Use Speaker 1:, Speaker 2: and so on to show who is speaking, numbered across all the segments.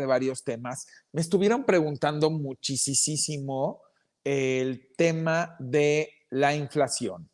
Speaker 1: varios temas. Me estuvieron preguntando muchísimo el tema de la inflación.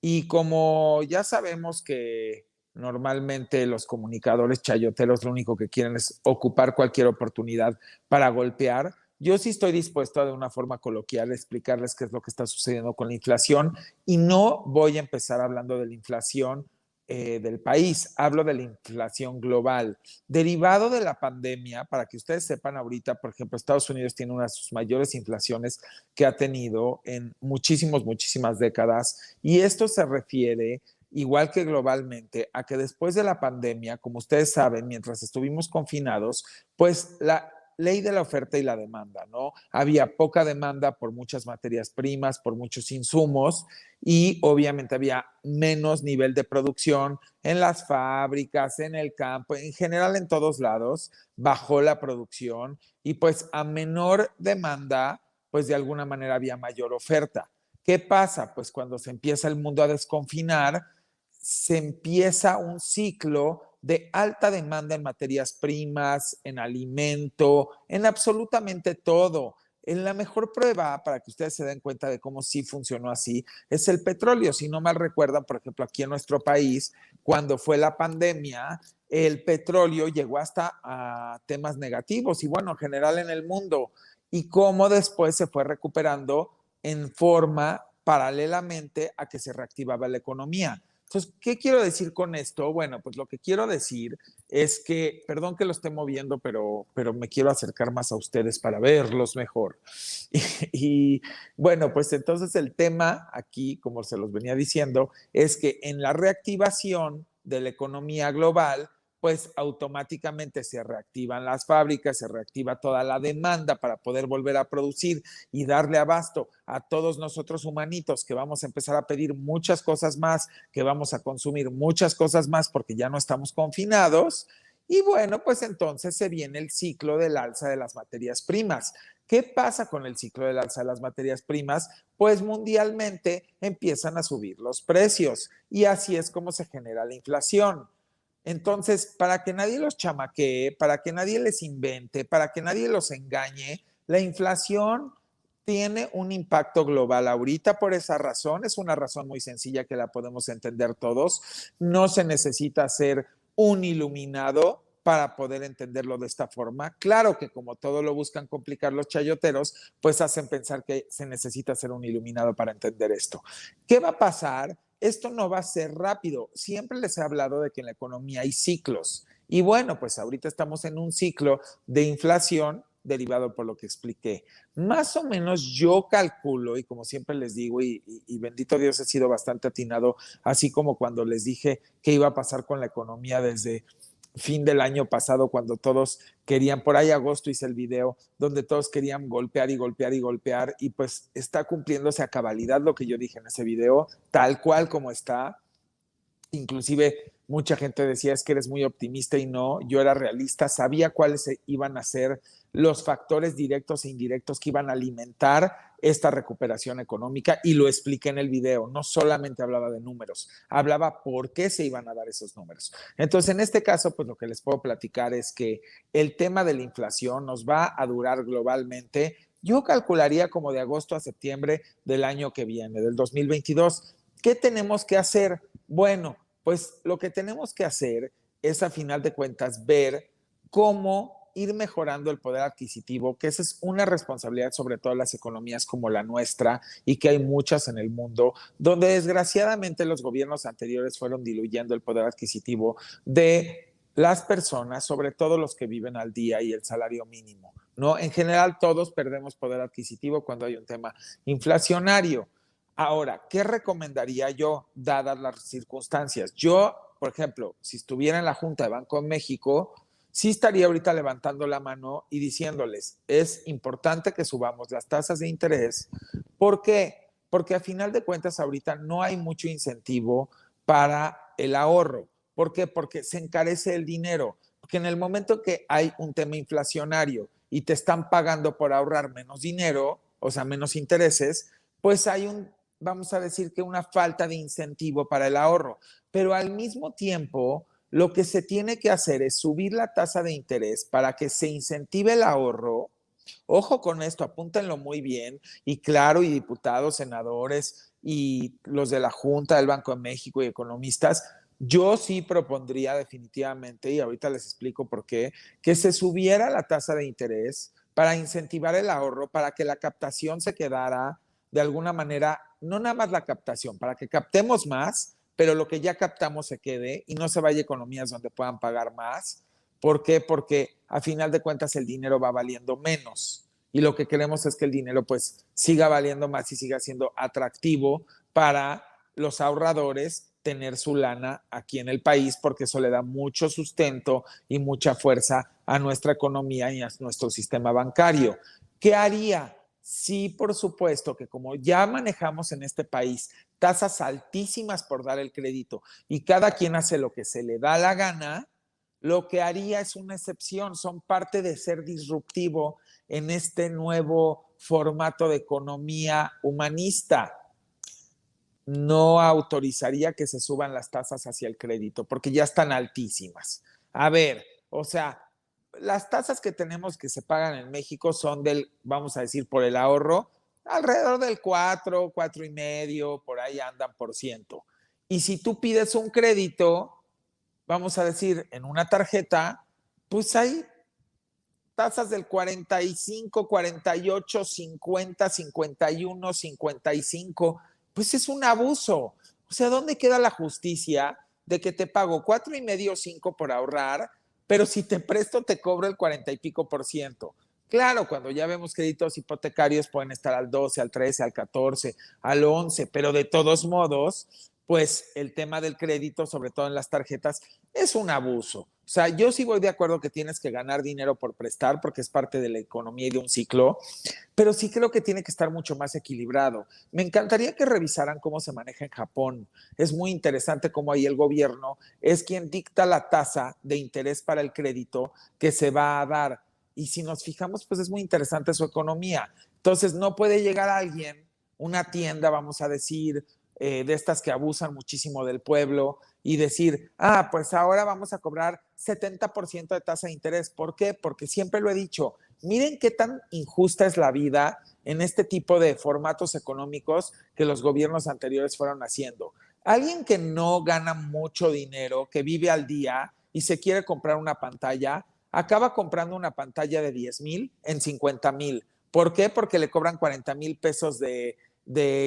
Speaker 1: Y como ya sabemos que normalmente los comunicadores chayoteros lo único que quieren es ocupar cualquier oportunidad para golpear, yo sí estoy dispuesto a de una forma coloquial explicarles qué es lo que está sucediendo con la inflación y no voy a empezar hablando de la inflación del país, hablo de la inflación global. Derivado de la pandemia, para que ustedes sepan ahorita, por ejemplo, Estados Unidos tiene una de sus mayores inflaciones que ha tenido en muchísimas décadas y esto se refiere igual que globalmente, a que después de la pandemia, como ustedes saben, mientras estuvimos confinados, pues la ley de la oferta y la demanda, ¿no? Había poca demanda por muchas materias primas, por muchos insumos y obviamente había menos nivel de producción en las fábricas, en el campo, en general en todos lados, bajó la producción y pues a menor demanda, pues de alguna manera había mayor oferta. ¿Qué pasa? Pues cuando se empieza el mundo a desconfinar, se empieza un ciclo de alta demanda en materias primas, en alimento, en absolutamente todo. En la mejor prueba, para que ustedes se den cuenta de cómo sí funcionó así, es el petróleo. Si no mal recuerdan, por ejemplo, aquí en nuestro país, cuando fue la pandemia, el petróleo llegó hasta a temas negativos y bueno, en general en el mundo. Y cómo después se fue recuperando en forma paralelamente a que se reactivaba la economía. Entonces, ¿qué quiero decir con esto? Bueno, pues lo que quiero decir es que, perdón que lo esté moviendo, pero me quiero acercar más a ustedes para verlos mejor. Y bueno, pues entonces el tema aquí, como se los venía diciendo, es que en la reactivación de la economía global, pues automáticamente se reactivan las fábricas, se reactiva toda la demanda para poder volver a producir y darle abasto a todos nosotros humanitos que vamos a empezar a pedir muchas cosas más, que vamos a consumir muchas cosas más porque ya no estamos confinados. Y bueno, pues entonces se viene el ciclo del alza de las materias primas. ¿Qué pasa con el ciclo del alza de las materias primas? Pues mundialmente empiezan a subir los precios y así es como se genera la inflación. Entonces, para que nadie los chamaquee, para que nadie les invente, para que nadie los engañe, la inflación tiene un impacto global ahorita por esa razón. Es una razón muy sencilla que la podemos entender todos. No se necesita ser un iluminado para poder entenderlo de esta forma. Claro que como todo lo buscan complicar los chayoteros, pues hacen pensar que se necesita ser un iluminado para entender esto. ¿Qué va a pasar? Esto no va a ser rápido. Siempre les he hablado de que en la economía hay ciclos. Y bueno, pues ahorita estamos en un ciclo de inflación derivado por lo que expliqué. Más o menos yo calculo, y como siempre les digo, y bendito Dios he sido bastante atinado, así como cuando les dije qué iba a pasar con la economía desde fin del año pasado, cuando todos querían, por ahí agosto hice el video, donde todos querían golpear y golpear y golpear, y pues está cumpliéndose a cabalidad lo que yo dije en ese video, tal cual como está. Inclusive mucha gente decía es que eres muy optimista y no, yo era realista, sabía cuáles iban a ser los factores directos e indirectos que iban a alimentar esta recuperación económica y lo expliqué en el video, no solamente hablaba de números, hablaba por qué se iban a dar esos números. Entonces, en este caso, pues lo que les puedo platicar es que el tema de la inflación nos va a durar globalmente, yo calcularía como de agosto a septiembre del año que viene, del 2022. ¿Qué tenemos que hacer? Bueno, pues lo que tenemos que hacer es a final de cuentas ver cómo ir mejorando el poder adquisitivo, que esa es una responsabilidad sobre todo en las economías como la nuestra y que hay muchas en el mundo, donde desgraciadamente los gobiernos anteriores fueron diluyendo el poder adquisitivo de las personas, sobre todo los que viven al día y el salario mínimo, ¿no? En general todos perdemos poder adquisitivo cuando hay un tema inflacionario. Ahora, ¿qué recomendaría yo, dadas las circunstancias? Yo, por ejemplo, si estuviera en la Junta de Banco de México, sí estaría ahorita levantando la mano y diciéndoles, es importante que subamos las tasas de interés. ¿Por qué? Porque a final de cuentas ahorita no hay mucho incentivo para el ahorro. ¿Por qué? Porque se encarece el dinero. Porque en el momento que hay un tema inflacionario y te están pagando por ahorrar menos dinero, o sea, menos intereses, pues hay vamos a decir que una falta de incentivo para el ahorro. Pero al mismo tiempo, lo que se tiene que hacer es subir la tasa de interés para que se incentive el ahorro. Ojo con esto, apúntenlo muy bien. Y claro, y diputados, senadores y los de la Junta del Banco de México y economistas, yo sí propondría definitivamente, y ahorita les explico por qué, que se subiera la tasa de interés para incentivar el ahorro, para que la captación se quedara de alguna manera, no nada más la captación, para que captemos más, pero lo que ya captamos se quede y no se vaya a economías donde puedan pagar más. ¿Por qué? Porque a final de cuentas el dinero va valiendo menos y lo que queremos es que el dinero pues siga valiendo más y siga siendo atractivo para los ahorradores tener su lana aquí en el país, porque eso le da mucho sustento y mucha fuerza a nuestra economía y a nuestro sistema bancario. ¿Qué haría? Sí, por supuesto que como ya manejamos en este país tasas altísimas por dar el crédito y cada quien hace lo que se le da la gana, lo que haría es una excepción, son parte de ser disruptivo en este nuevo formato de economía humanista. No autorizaría que se suban las tasas hacia el crédito porque ya están altísimas. A ver, o sea, las tasas que tenemos que se pagan en México son del, vamos a decir, por el ahorro, alrededor del 4, 4,5, por ahí andan por ciento. Y si tú pides un crédito, vamos a decir, en una tarjeta, pues hay tasas del 45, 48, 50, 51, 55. Pues es un abuso. O sea, ¿dónde queda la justicia de que te pago 4,5 o 5 por ahorrar, pero si te presto te cobro el 40 y pico por ciento? Claro, cuando ya vemos créditos hipotecarios pueden estar al 12, al 13, al 14, al 11, pero de todos modos, pues el tema del crédito, sobre todo en las tarjetas, es un abuso. O sea, yo sí voy de acuerdo que tienes que ganar dinero por prestar porque es parte de la economía y de un ciclo, pero sí creo que tiene que estar mucho más equilibrado. Me encantaría que revisaran cómo se maneja en Japón. Es muy interesante cómo ahí el gobierno es quien dicta la tasa de interés para el crédito que se va a dar. Y si nos fijamos, pues es muy interesante su economía. Entonces, no puede llegar alguien, una tienda, vamos a decir, de estas que abusan muchísimo del pueblo y decir, pues ahora vamos a cobrar 70% de tasa de interés. ¿Por qué? Porque siempre lo he dicho, miren qué tan injusta es la vida en este tipo de formatos económicos que los gobiernos anteriores fueron haciendo. Alguien que no gana mucho dinero, que vive al día y se quiere comprar una pantalla, acaba comprando una pantalla de 10,000 en 50,000. ¿Por qué? Porque le cobran 40,000 pesos de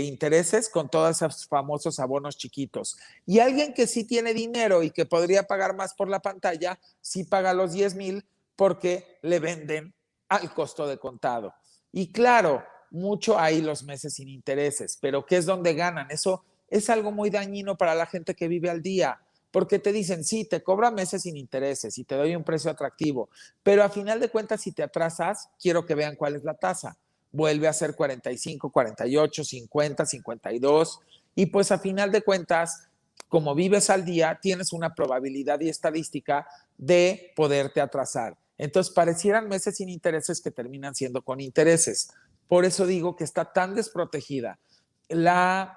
Speaker 1: intereses con todos esos famosos abonos chiquitos. Y alguien que sí tiene dinero y que podría pagar más por la pantalla, sí paga los 10,000 porque le venden al costo de contado. Y claro, mucho hay los meses sin intereses, pero ¿qué es donde ganan? Eso es algo muy dañino para la gente que vive al día, porque te dicen, sí, te cobra meses sin intereses y te doy un precio atractivo, pero a final de cuentas, si te atrasas, quiero que vean cuál es la tasa. Vuelve a ser 45, 48, 50, 52, y pues a final de cuentas, como vives al día, tienes una probabilidad y estadística de poderte atrasar. Entonces, parecieran meses sin intereses que terminan siendo con intereses. Por eso digo que está tan desprotegida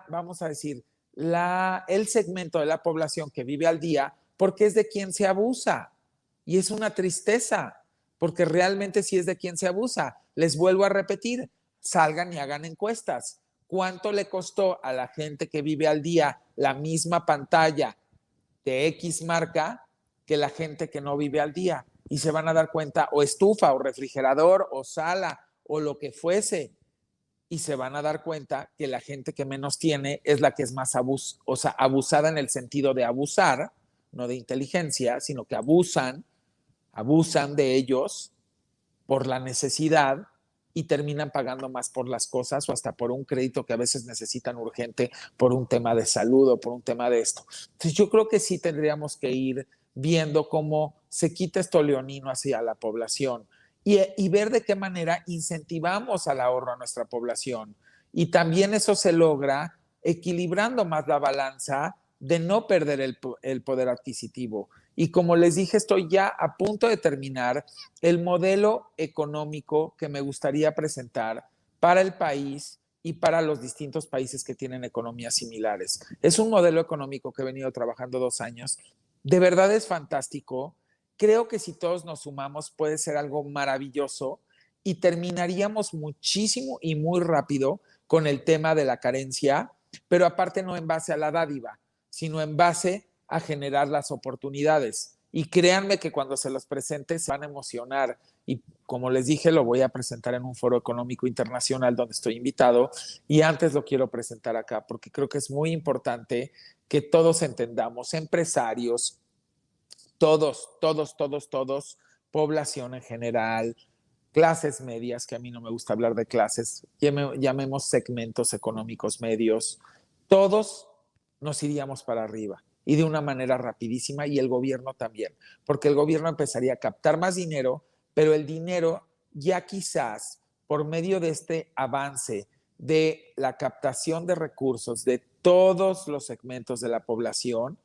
Speaker 1: vamos a decir, el segmento de la población que vive al día, porque es de quien se abusa. Y es una tristeza, porque realmente sí es de quien se abusa. Les vuelvo a repetir, salgan y hagan encuestas. ¿Cuánto le costó a la gente que vive al día la misma pantalla de X marca que la gente que no vive al día? Y se van a dar cuenta, o estufa, o refrigerador, o sala, o lo que fuese, y se van a dar cuenta que la gente que menos tiene es la que es más abusada en el sentido de abusar, no de inteligencia, sino que abusan de ellos por la necesidad y terminan pagando más por las cosas o hasta por un crédito que a veces necesitan urgente por un tema de salud o por un tema de esto. Entonces yo creo que sí tendríamos que ir viendo cómo se quita esto leonino hacia la población y ver de qué manera incentivamos al ahorro a nuestra población. Y también eso se logra equilibrando más la balanza de no perder el poder adquisitivo. Y como les dije, estoy ya a punto de terminar el modelo económico que me gustaría presentar para el país y para los distintos países que tienen economías similares. Es un modelo económico que he venido trabajando 2 años de verdad es fantástico. Creo que si todos nos sumamos puede ser algo maravilloso y terminaríamos muchísimo y muy rápido con el tema de la carencia, pero aparte no en base a la dádiva, sino en base a generar las oportunidades. Y créanme que cuando se los presente se van a emocionar. Y como les dije, lo voy a presentar en un foro económico internacional donde estoy invitado y antes lo quiero presentar acá porque creo que es muy importante que todos entendamos, empresarios, todos, población en general, clases medias, que a mí no me gusta hablar de clases, llamemos segmentos económicos medios, todos nos iríamos para arriba y de una manera rapidísima y el gobierno también, porque el gobierno empezaría a captar más dinero, pero el dinero ya quizás por medio de este avance de la captación de recursos de todos los segmentos de la población,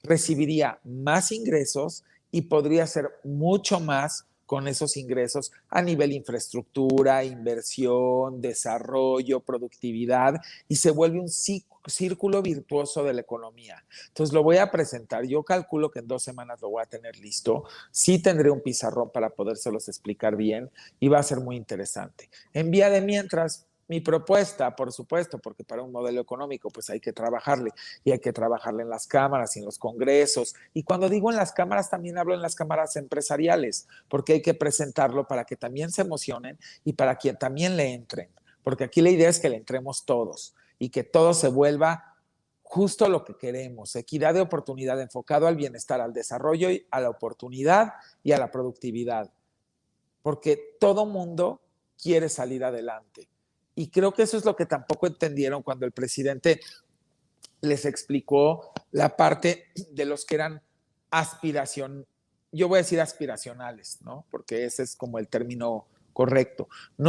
Speaker 1: recibiría más ingresos y podría hacer mucho más con esos ingresos a nivel infraestructura, inversión, desarrollo, productividad y se vuelve un círculo virtuoso de la economía. Entonces lo voy a presentar. Yo calculo que en 2 semanas lo voy a tener listo. Sí tendré un pizarrón para podérselos explicar bien y va a ser muy interesante. En vía de mientras, mi propuesta, por supuesto, porque para un modelo económico pues hay que trabajarle y hay que trabajarle en las cámaras y en los congresos. Y cuando digo en las cámaras, también hablo en las cámaras empresariales, porque hay que presentarlo para que también se emocionen y para que también le entren, porque aquí la idea es que le entremos todos y que todo se vuelva justo lo que queremos, equidad de oportunidad enfocado al bienestar, al desarrollo, y a la oportunidad y a la productividad, porque todo mundo quiere salir adelante. Y creo que eso es lo que tampoco entendieron cuando el presidente les explicó la parte de los que eran aspiración, yo voy a decir aspiracionales, ¿no? Porque ese es como el término correcto. No